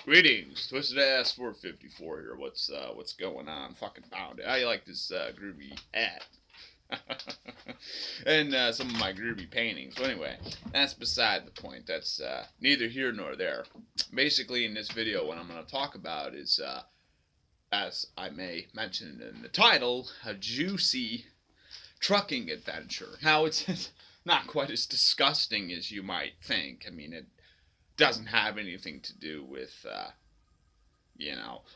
Greetings, Twisted Ass 454 here. What's going on? Fucking found it. I like this groovy hat. And some of my groovy paintings. But anyway, that's beside the point. That's neither here nor there. Basically, in this video, what I'm going to talk about is, as I may mention in the title, a juicy trucking adventure. Now, it's not quite as disgusting as you might think. I mean, it doesn't have anything to do with,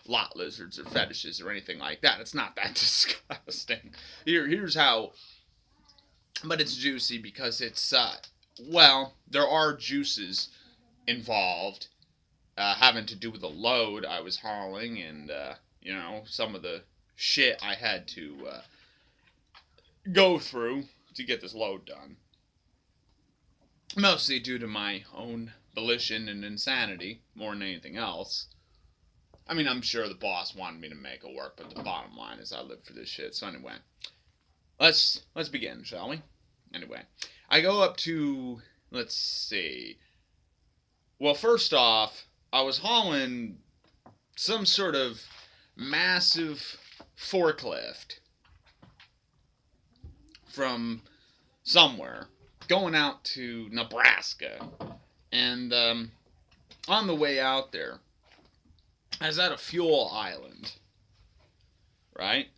lot lizards or fetishes or anything like that. It's not that disgusting. Here's how. But it's juicy because it's, there are juices involved having to do with the load I was hauling and, some of the shit I had to go through to get this load done. Mostly due to my own volition and insanity, more than anything else. I mean, I'm sure the boss wanted me to make it work, but the bottom line is I live for this shit. So anyway, let's begin, shall we? Anyway, I go up to, let's see. Well, first off, I was hauling some sort of massive forklift from somewhere, going out to Nebraska. And on the way out there, I was at a fuel island, right?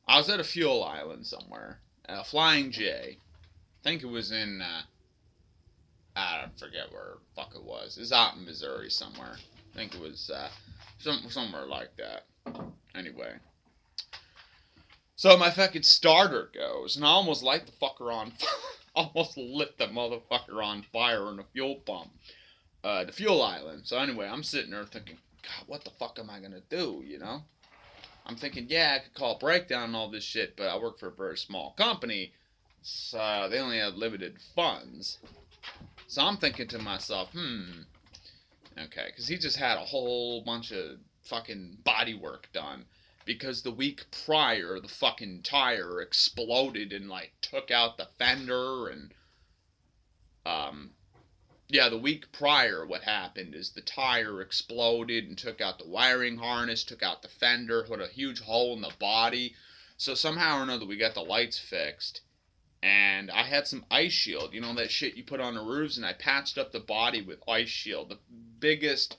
I was at a fuel island somewhere, a Flying J. I think it was in, I forget where the fuck it was. It was out in Missouri somewhere. I think it was somewhere like that. Anyway. So my fucking starter goes, and I almost light the fucker on almost lit the motherfucker on fire in the fuel pump. The fuel island. So anyway, I'm sitting there thinking, God, what the fuck am I gonna do, I'm thinking, yeah, I could call a breakdown and all this shit, but I work for a very small company, so they only have limited funds. So I'm thinking to myself, okay, because he just had a whole bunch of fucking body work done. Because the week prior, the fucking tire exploded and, took out the fender and, the week prior what happened is the tire exploded and took out the wiring harness, took out the fender, put a huge hole in the body. So somehow or another we got the lights fixed. And I had some ice shield, that shit you put on the roofs, and I patched up the body with ice shield. The biggest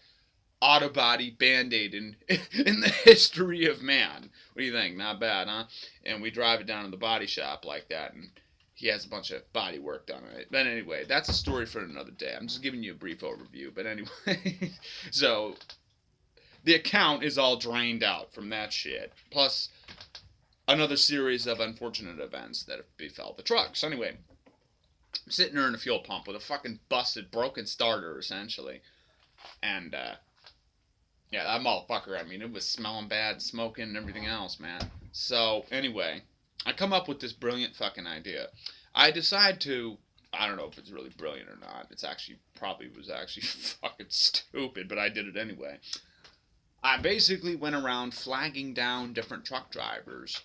auto body band-aid in the history of man. What do you think? Not bad, huh? And we drive it down to the body shop like that, and he has a bunch of body work done on it. But anyway, that's a story for another day. I'm just giving you a brief overview. But anyway, so the account is all drained out from that shit. Plus another series of unfortunate events that have befell the truck. So anyway, I'm sitting there in a fuel pump with a fucking busted, broken starter, essentially. And, yeah, that motherfucker, I mean, it was smelling bad, smoking, and everything else, man. So, anyway, I come up with this brilliant fucking idea. I decide to, I don't know if it's really brilliant or not. It's actually, probably was actually fucking stupid, but I did it anyway. I basically went around flagging down different truck drivers,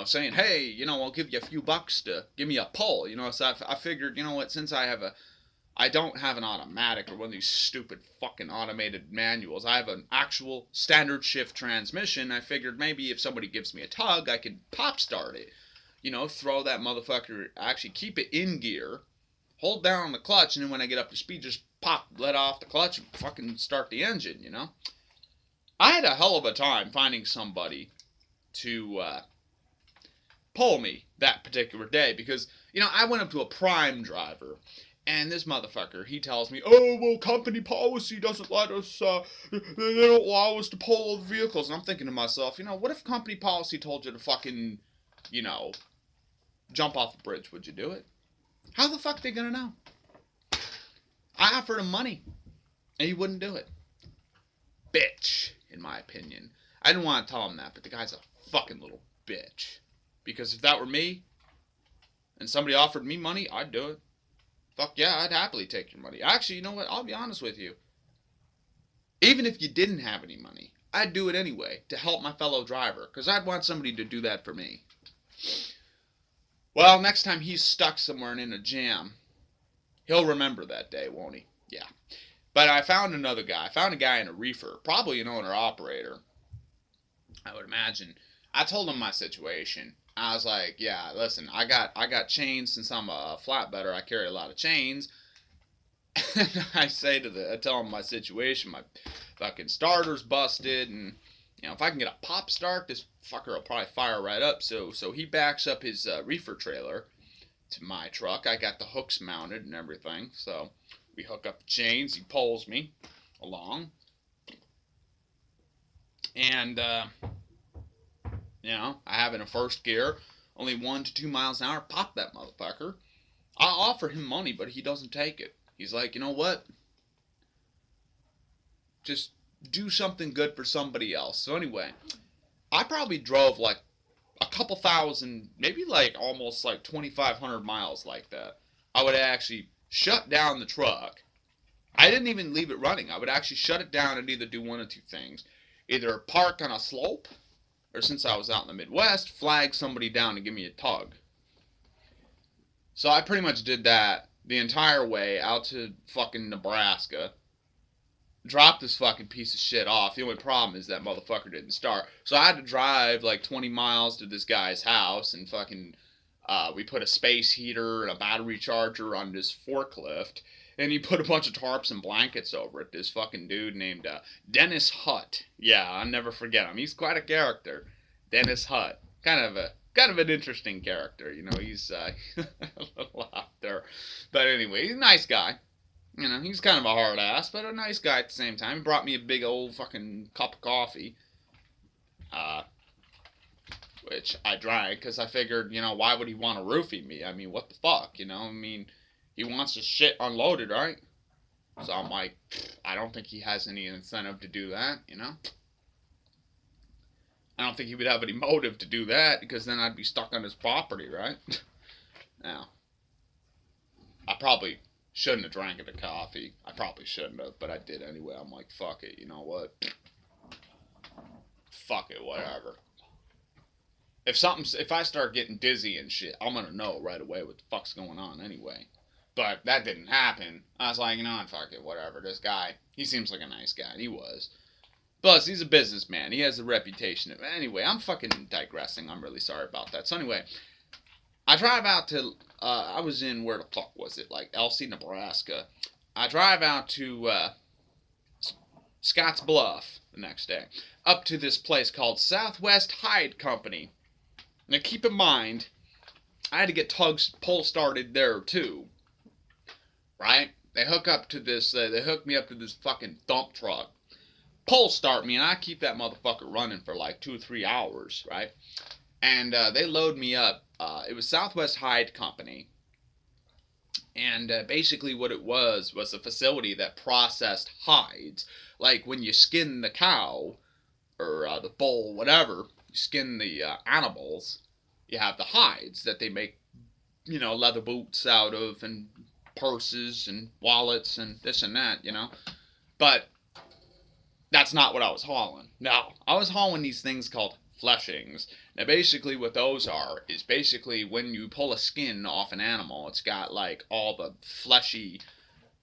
saying, hey, I'll give you a few bucks to give me a pull, So I figured, what, since I don't have an automatic or one of these stupid fucking automated manuals. I have an actual standard shift transmission. I figured maybe if somebody gives me a tug, I could pop start it. Throw that motherfucker, actually keep it in gear, hold down on the clutch, and then when I get up to speed, just let off the clutch and fucking start the engine, I had a hell of a time finding somebody to pull me that particular day because, I went up to a prime driver. And this motherfucker, he tells me, oh, well, company policy doesn't let us, they don't allow us to pull the vehicles. And I'm thinking to myself, what if company policy told you to fucking, jump off the bridge? Would you do it? How the fuck they gonna know? I offered him money, and he wouldn't do it. Bitch, in my opinion. I didn't want to tell him that, but the guy's a fucking little bitch. Because if that were me, and somebody offered me money, I'd do it. Fuck yeah, I'd happily take your money. Actually, you know what? I'll be honest with you. Even if you didn't have any money, I'd do it anyway to help my fellow driver, because I'd want somebody to do that for me. Well, next time he's stuck somewhere and in a jam, he'll remember that day, won't he? Yeah. But I found another guy. I found a guy in a reefer, probably an owner-operator, I would imagine. I told him my situation. I was like, yeah, listen, I got chains since I'm a flatbedder. I carry a lot of chains. And I tell him my situation. My fucking starter's busted, and if I can get a pop start, this fucker will probably fire right up. So he backs up his reefer trailer to my truck. I got the hooks mounted and everything. So we hook up the chains. He pulls me along, and I have it in first gear, only 1 to 2 miles an hour. Pop that motherfucker. I offer him money, but he doesn't take it. He's like, you know what? Just do something good for somebody else. So anyway, I probably drove like a couple thousand, maybe like almost like 2,500 miles like that. I would actually shut down the truck. I didn't even leave it running. I would actually shut it down and either do one of two things. Either park on a slope, or since I was out in the Midwest, flag somebody down and give me a tug. So I pretty much did that the entire way out to fucking Nebraska. Dropped this fucking piece of shit off. The only problem is that motherfucker didn't start. So I had to drive like 20 miles to this guy's house and fucking, we put a space heater and a battery charger on this forklift. And he put a bunch of tarps and blankets over it. This fucking dude named Dennis Hutt. Yeah, I'll never forget him. He's quite a character. Dennis Hutt. Kind of an interesting character. He's a little out there. But anyway, he's a nice guy. He's kind of a hard ass, but a nice guy at the same time. He brought me a big old fucking cup of coffee. Which I drank because I figured, why would he want to roofie me? I mean, what the fuck, he wants his shit unloaded, right? So I'm like, I don't think he has any incentive to do that, I don't think he would have any motive to do that, because then I'd be stuck on his property, right? Now, I probably shouldn't have drank the coffee. I probably shouldn't have, but I did anyway. I'm like, fuck it, you know what? Fuck it, whatever. If I start getting dizzy and shit, I'm gonna know right away what the fuck's going on anyway. But that didn't happen. I was like, fuck it, whatever. This guy, he seems like a nice guy, and he was. Plus, he's a businessman. He has a reputation. Anyway, I'm fucking digressing. I'm really sorry about that. So anyway, I drive out to, I was in, where the fuck was it? Like, Elsie, Nebraska. I drive out to Scotts Bluff the next day. Up to this place called Southwest Hide Company. Now, keep in mind, I had to get tugs pull started there, too. Right? They hook me up to this fucking dump truck. Pull start me, and I keep that motherfucker running for like 2 or 3 hours, right? And they load me up. It was Southwest Hide Company. And basically what it was a facility that processed hides. Like when you skin the cow, or the bull, whatever, you skin the animals, you have the hides that they make, leather boots out of, and purses, and wallets, and this and that, But that's not what I was hauling. No, I was hauling these things called fleshings. Now, basically what those are is basically when you pull a skin off an animal, it's got like all the fleshy,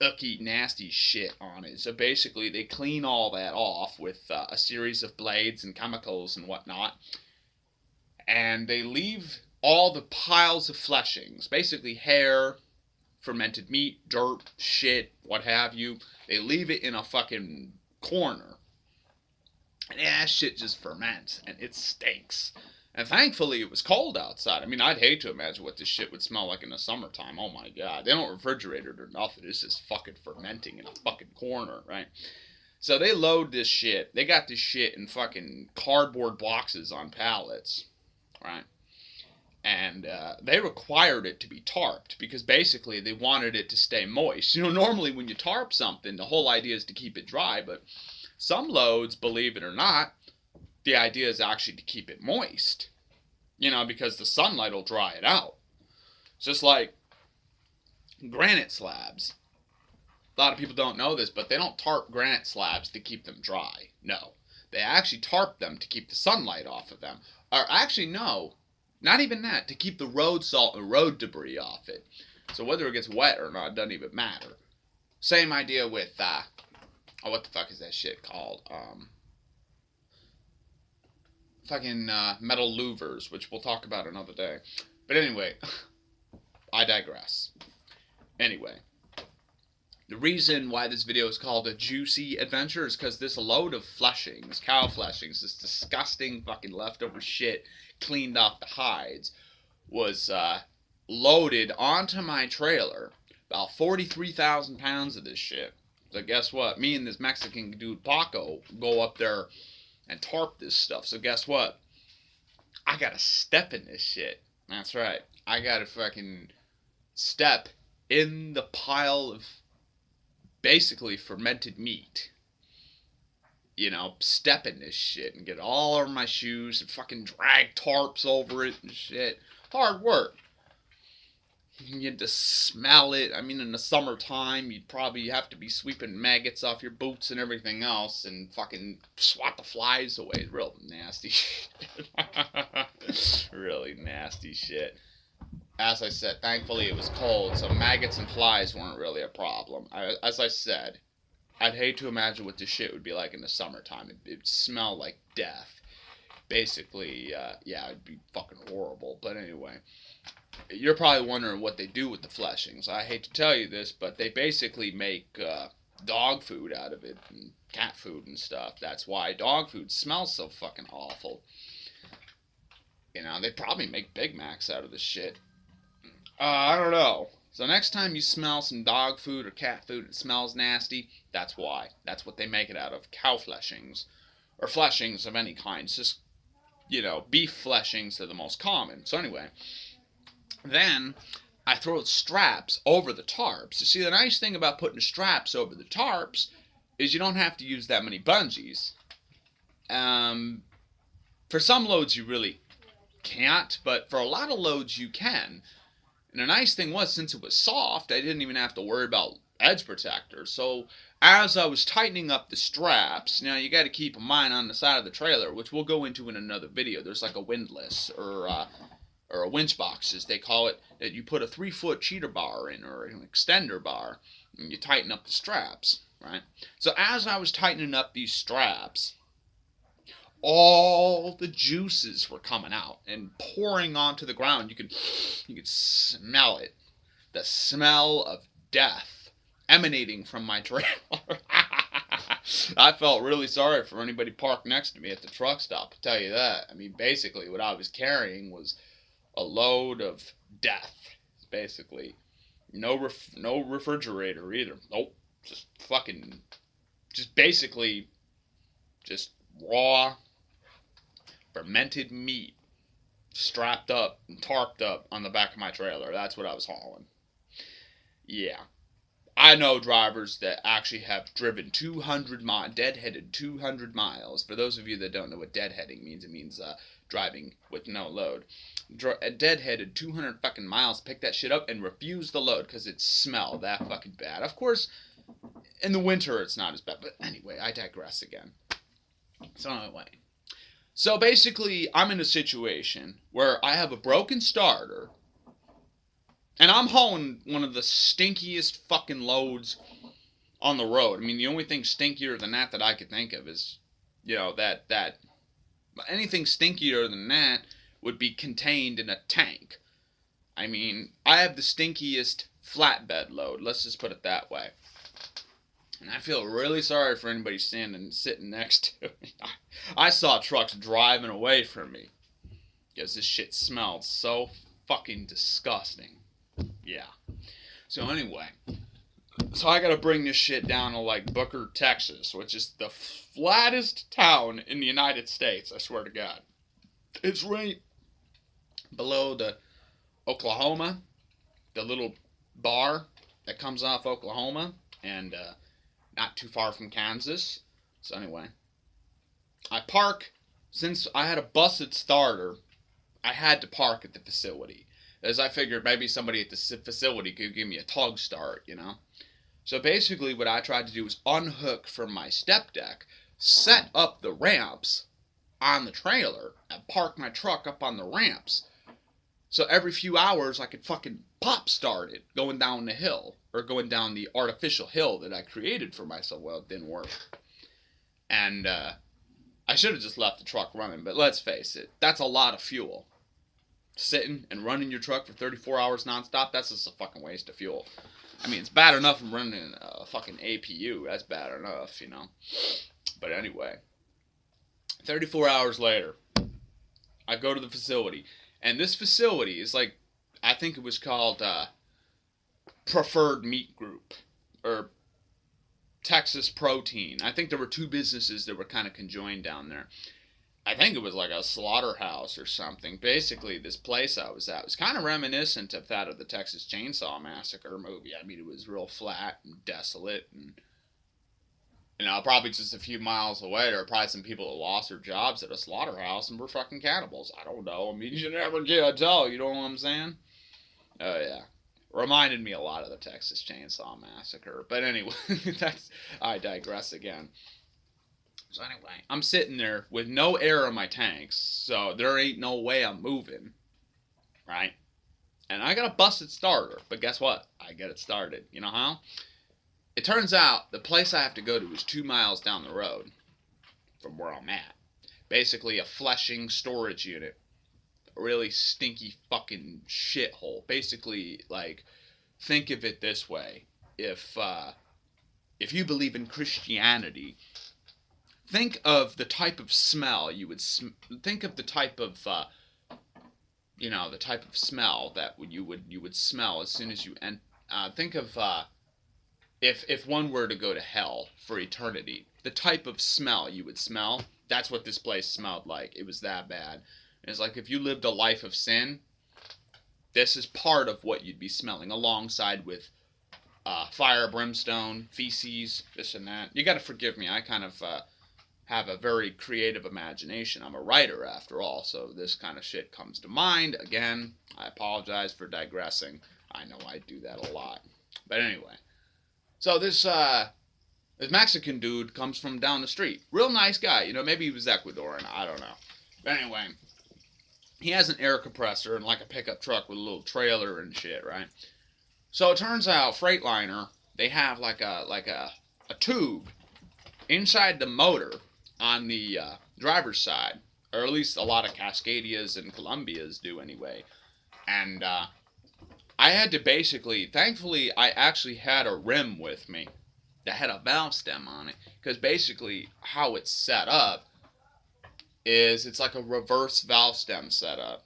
icky, nasty shit on it. So basically they clean all that off with a series of blades and chemicals and whatnot. And they leave all the piles of fleshings, basically hair, fermented meat, dirt, shit, what have you. They leave it in a fucking corner. And that shit just ferments, and it stinks. And thankfully, it was cold outside. I mean, I'd hate to imagine what this shit would smell like in the summertime. Oh my god. They don't refrigerate it or nothing. It's just fucking fermenting in a fucking corner, right? So they load this shit. They got this shit in fucking cardboard boxes on pallets, right? And they required it to be tarped because basically they wanted it to stay moist. Normally when you tarp something, the whole idea is to keep it dry, but some loads, believe it or not, the idea is actually to keep it moist. Because the sunlight will dry it out. It's just like granite slabs. A lot of people don't know this, but they don't tarp granite slabs to keep them dry. No. They actually tarp them to keep the sunlight off of them. Or actually, no. Not even that. To keep the road salt and road debris off it. So whether it gets wet or not, it doesn't even matter. Same idea with Oh, what the fuck is that shit called? Fucking metal louvers, which we'll talk about another day. But anyway, I digress. Anyway, the reason why this video is called a juicy adventure is because this load of fleshings, cow fleshings, this disgusting fucking leftover shit cleaned off the hides, was loaded onto my trailer. About 43,000 pounds of this shit. So guess what? Me and this Mexican dude Paco go up there and tarp this stuff. So guess what? I gotta step in this shit. That's right. I gotta fucking step in the pile of basically fermented meat. You know, step in this shit and get all over my shoes and fucking drag tarps over it and shit. Hard work. You get to smell it. I mean, in the summertime, you'd probably have to be sweeping maggots off your boots and everything else and fucking swat the flies away. Real nasty shit. Really nasty shit. As I said, thankfully it was cold, so maggots and flies weren't really a problem. As I said, I'd hate to imagine what this shit would be like in the summertime. It'd smell like death. Basically, yeah, it'd be fucking horrible. But anyway, you're probably wondering what they do with the fleshings. I hate to tell you this, but they basically make dog food out of it, and cat food and stuff. That's why dog food smells so fucking awful. You know, they probably make Big Macs out of this shit. I don't know. So next time you smell some dog food or cat food that smells nasty, that's why. That's what they make it out of. Cow fleshings. Or fleshings of any kind. It's just, you know, beef fleshings are the most common. So anyway, then I throw straps over the tarps. You see, the nice thing about putting straps over the tarps is you don't have to use that many bungees. For some loads you really can't, but for a lot of loads you can. And the nice thing was, since it was soft, I didn't even have to worry about edge protectors. So as I was tightening up the straps, now you got to keep in mind on the side of the trailer, which we'll go into in another video, there's like a windlass or a winch box, as they call it, that you put a 3-foot cheater bar in, or an extender bar, and you tighten up the straps, right? So as I was tightening up these straps, all the juices were coming out and pouring onto the ground. You could smell it. The smell of death emanating from my trailer. I felt really sorry for anybody parked next to me at the truck stop, I'll tell you that. I mean, basically what I was carrying was a load of death, basically. No refrigerator either. Nope. Just basically raw fermented meat strapped up and tarped up on the back of my trailer. That's what I was hauling. Yeah. I know drivers that actually have driven 200 miles, deadheaded 200 miles. For those of you that don't know what deadheading means, it means driving with no load. Deadheaded 200 fucking miles, pick that shit up and refuse the load because it smelled that fucking bad. Of course, in the winter it's not as bad. But anyway, I digress again. So anyway. So basically, I'm in a situation where I have a broken starter, and I'm hauling one of the stinkiest fucking loads on the road. I mean, the only thing stinkier than that I could think of is, you know, that anything stinkier than that would be contained in a tank. I mean, I have the stinkiest flatbed load. Let's just put it that way. And I feel really sorry for anybody sitting next to me. I saw trucks driving away from me because this shit smelled so fucking disgusting. Yeah. So anyway, so I gotta bring this shit down to like Booker, Texas, which is the flattest town in the United States, I swear to God. It's right below the Oklahoma, the little bar that comes off Oklahoma, and not too far from Kansas. So anyway, I park, since I had a busted starter, I had to park at the facility, as I figured maybe somebody at the facility could give me a tug start, you know. So basically what I tried to do was unhook from my step deck, set up the ramps on the trailer, and park my truck up on the ramps. So every few hours I could fucking pop start it going down the hill. or going down the artificial hill that I created for myself. Well, it didn't work. And I should have just left the truck running, but let's face it, that's a lot of fuel. Sitting and running your truck for 34 hours nonstop, that's just a fucking waste of fuel. I mean, it's bad enough I'm running a fucking APU. That's bad enough, you know. But anyway, 34 hours later, I go to the facility. And this facility is like, I think it was called Preferred Meat Group. Or Texas Protein. I think there were two businesses that were kind of conjoined down there. I think it was like a slaughterhouse or something. Basically, this place I was at was kind of reminiscent of that of the Texas Chainsaw Massacre movie. I mean, it was real flat and desolate, and you know, probably just a few miles away, there were probably some people that lost their jobs at a slaughterhouse and were fucking cannibals. I don't know. I mean, you never can tell. You know what I'm saying? Oh yeah. Reminded me a lot of the Texas Chainsaw Massacre. But anyway, I digress again. So anyway, I'm sitting there with no air in my tanks, so there ain't no way I'm moving, right? And I got a busted starter, but guess what? I get it started. You know how? It turns out the place I have to go to is 2 miles down the road from where I'm at. Basically a Flushing storage unit. A really stinky fucking shithole. Basically, like, think of it this way. If you believe in Christianity, think of the type of smell you would think of the type of the type of smell that you would smell as soon as you think of if one were to go to hell for eternity, the type of smell you would smell, that's what this place smelled like. It was that bad. It's like if you lived a life of sin, this is part of what you'd be smelling, alongside with fire, brimstone, feces, this and that. You got to forgive me. I kind of have a very creative imagination. I'm a writer, after all, so this kind of shit comes to mind. Again, I apologize for digressing. I know I do that a lot. But anyway, so this Mexican dude comes from down the street. Real nice guy. You know, maybe he was Ecuadorian. I don't know. But anyway, he has an air compressor and like a pickup truck with a little trailer and shit, right? So it turns out Freightliner, they have like a tube inside the motor on the driver's side, or at least a lot of Cascadias and Columbias do anyway. And I had to basically, thankfully, I actually had a rim with me that had a valve stem on it, because basically how it's set up is it's like a reverse valve stem setup.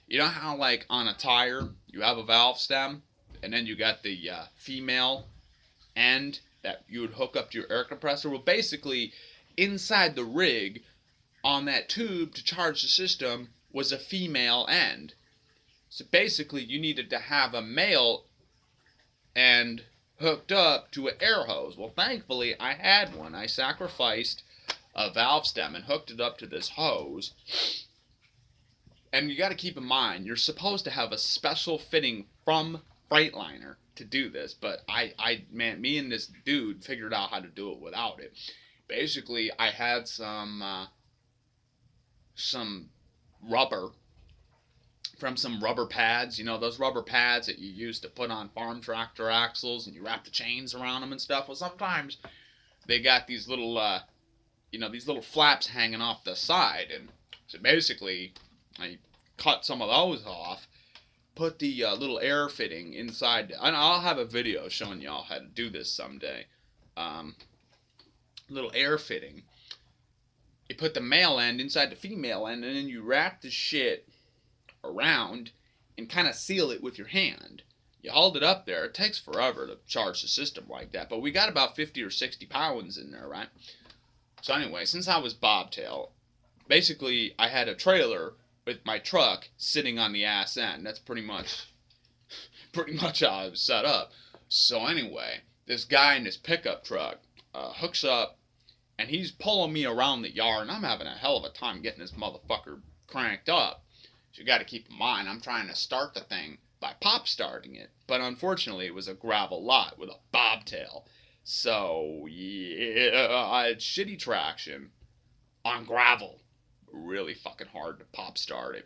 You know how like on a tire you have a valve stem and then you got the female end that you would hook up to your air compressor? Well, basically inside the rig on that tube to charge the system was a female end. So basically you needed to have a male end hooked up to an air hose. Well, thankfully I had one. I sacrificed a valve stem and hooked it up to this hose. And you got to keep in mind, you're supposed to have a special fitting from Freightliner to do this, but man, me and this dude figured out how to do it without it. Basically, I had some rubber from some rubber pads, you know, those rubber pads that you use to put on farm tractor axles and you wrap the chains around them and stuff. Well, sometimes they got these little these little flaps hanging off the side, and so basically I cut some of those off, put the little air fitting inside, and I'll have a video showing y'all how to do this someday. Little air fitting. You put the male end inside the female end, and then you wrap the shit around and kind of seal it with your hand. You hold it up there. It takes forever to charge the system like that, but we got about 50 or 60 pounds in there, right? So anyway, since I was bobtail, basically I had a trailer with my truck sitting on the ass end. That's pretty much how it was set up. So anyway, this guy in this pickup truck hooks up, and he's pulling me around the yard, and I'm having a hell of a time getting this motherfucker cranked up. So you got to keep in mind, I'm trying to start the thing by pop starting it, but unfortunately it was a gravel lot with a bobtail. So yeah, I had shitty traction on gravel. Really fucking hard to pop start it.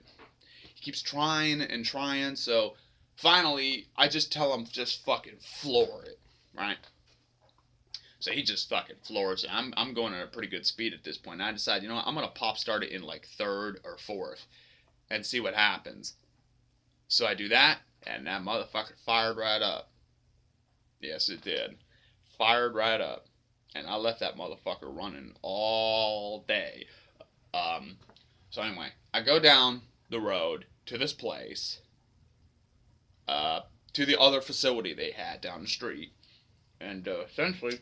He keeps trying and trying, so Finally, I just tell him just fucking floor it, right? So he just fucking floors it. I'm going at a pretty good speed at this point. I decide, you know what, I'm gonna pop start it in like third or fourth and see what happens. So I do that, and that motherfucker fired right up. Yes, it did. Fired right up. And I left that motherfucker running all day. Um, so anyway, I go down the road to this place, to the other facility they had down the street, and essentially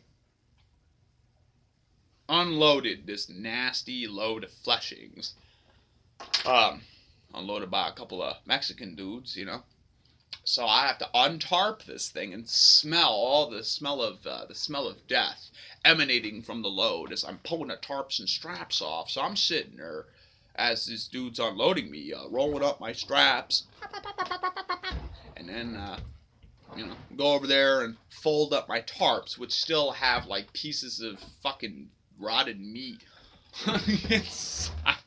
unloaded this nasty load of fleshings. Um, Unloaded by a couple of Mexican dudes, you know. So I have to untarp this thing and smell all the smell of death emanating from the load as I'm pulling the tarps and straps off. So I'm sitting there as this dude's unloading me, rolling up my straps, and then go over there and fold up my tarps, which still have like pieces of fucking rotted meat inside.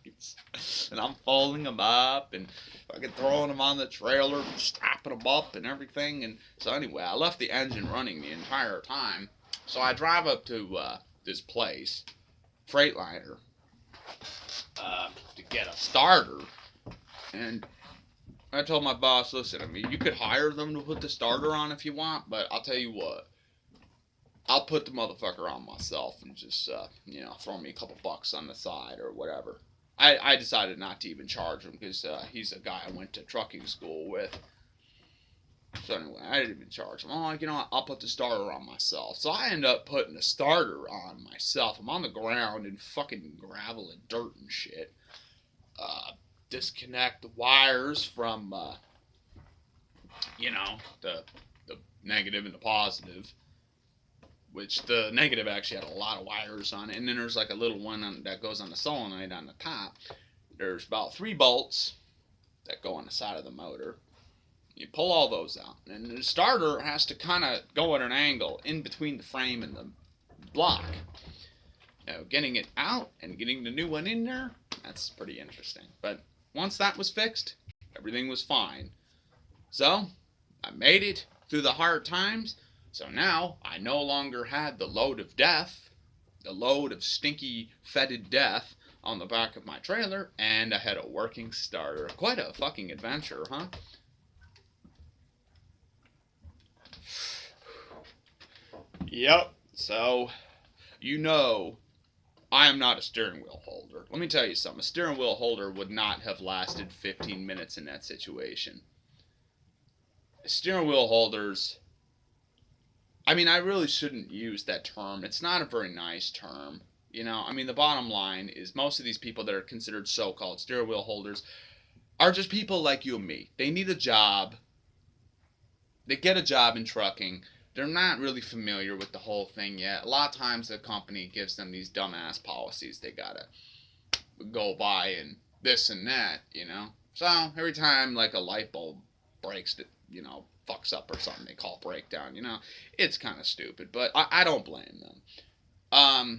And I'm folding them up and fucking throwing them on the trailer, strapping them up and everything. And so anyway, I left the engine running the entire time. So I drive up to this place, Freightliner, to get a starter. And I told my boss, listen, I mean, you could hire them to put the starter on if you want, but I'll tell you what, I'll put the motherfucker on myself and just, throw me a couple bucks on the side or whatever. I decided not to even charge him because he's a guy I went to trucking school with. So anyway, I didn't even charge him. I'm like, you know what, I'll put the starter on myself. So I end up putting the starter on myself. I'm on the ground in fucking gravel and dirt and shit. Disconnect the wires from, the negative and the positive. Which the negative actually had a lot of wires on it. And then there's like a little one that goes on the solenoid on the top. There's about 3 bolts that go on the side of the motor. You pull all those out. And the starter has to kind of go at an angle in between the frame and the block. Now, getting it out and getting the new one in there, that's pretty interesting. But once that was fixed, everything was fine. So, I made it through the hard times. So now, I no longer had the load of death, the load of stinky, fetid death on the back of my trailer, and I had a working starter. Quite a fucking adventure, huh? Yep, so, I am not a steering wheel holder. Let me tell you something, a steering wheel holder would not have lasted 15 minutes in that situation. Steering wheel holders... I mean, I really shouldn't use that term. It's not a very nice term. The bottom line is most of these people that are considered so-called steering wheel holders are just people like you and me. They need a job. They get a job in trucking. They're not really familiar with the whole thing yet. A lot of times the company gives them these dumbass policies they gotta go by and this and that, So every time like a light bulb breaks, fucks up or something, they call breakdown, it's kind of stupid, but I don't blame them. I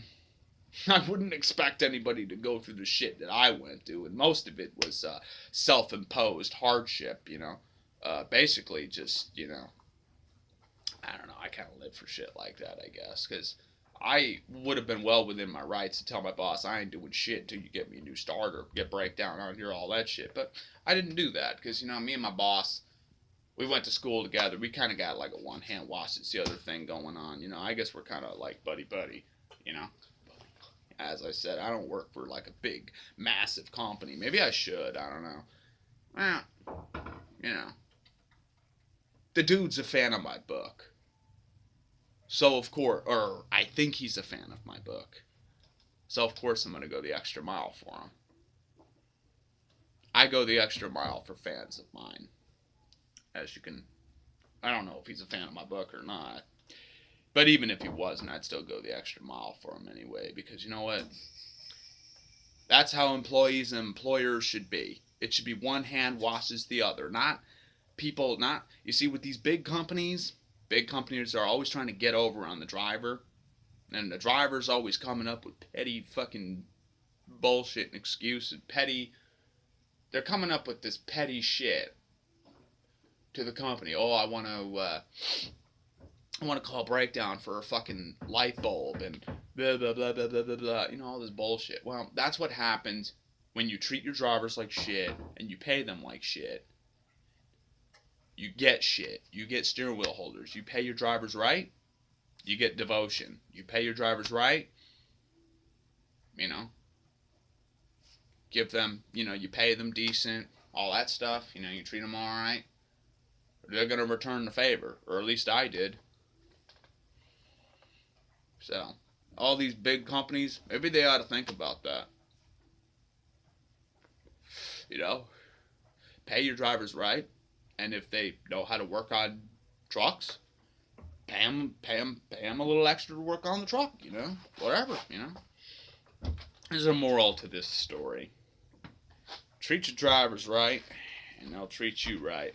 wouldn't expect anybody to go through the shit that I went through, and most of it was self-imposed hardship, basically just, I don't know, I kind of live for shit like that, I guess, because I would have been well within my rights to tell my boss I ain't doing shit until you get me a new starter, get breakdown on here, all that shit, but I didn't do that, because, me and my boss, we went to school together. We kind of got like a one-hand wash it's the other thing going on. I guess we're kind of like buddy-buddy, As I said, I don't work for like a big, massive company. Maybe I should. I don't know. Well, the dude's a fan of my book. So, of course, or I think he's a fan of my book. So, of course, I'm going to go the extra mile for him. I go the extra mile for fans of mine. I don't know if he's a fan of my book or not. But even if he wasn't, I'd still go the extra mile for him anyway. Because you know what? That's how employees and employers should be. It should be one hand washes the other. You see, with these big companies are always trying to get over on the driver. And the driver's always coming up with petty fucking bullshit and excuses. They're coming up with this petty shit to the company. Oh, I want to call a breakdown for a fucking light bulb and blah blah blah blah blah blah blah. You know, all this bullshit. Well, that's what happens when you treat your drivers like shit and you pay them like shit. You get shit. You get steering wheel holders. You pay your drivers right, you get devotion. You pay your drivers right, you know, give them, you pay them decent, all that stuff, you treat them all right, they're going to return the favor, or at least I did. So, all these big companies, maybe they ought to think about that. Pay your drivers right, and if they know how to work on trucks, pay them a little extra to work on the truck, whatever, There's a moral to this story. Treat your drivers right, and they'll treat you right.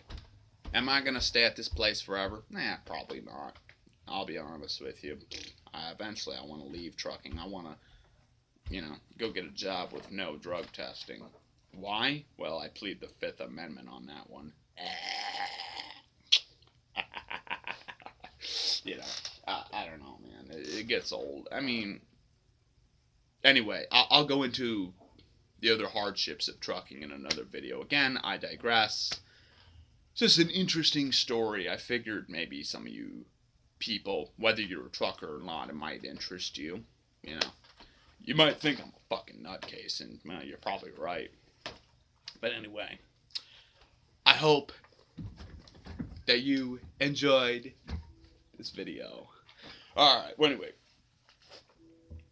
Am I going to stay at this place forever? Nah, probably not. I'll be honest with you. Eventually, I want to leave trucking. I want to, go get a job with no drug testing. Why? Well, I plead the Fifth Amendment on that one. I don't know, man. It gets old. I mean, anyway, I'll go into the other hardships of trucking in another video. Again, I digress. It's just an interesting story. I figured maybe some of you people, whether you're a trucker or not, it might interest you. You might think I'm a fucking nutcase, and well, you're probably right. But anyway, I hope that you enjoyed this video. Alright, well anyway,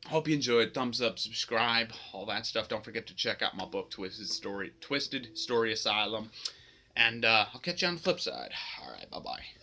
hope you enjoyed. Thumbs up, subscribe, all that stuff. Don't forget to check out my book, Twisted Story Asylum. And I'll catch you on the flip side. Alright, bye-bye.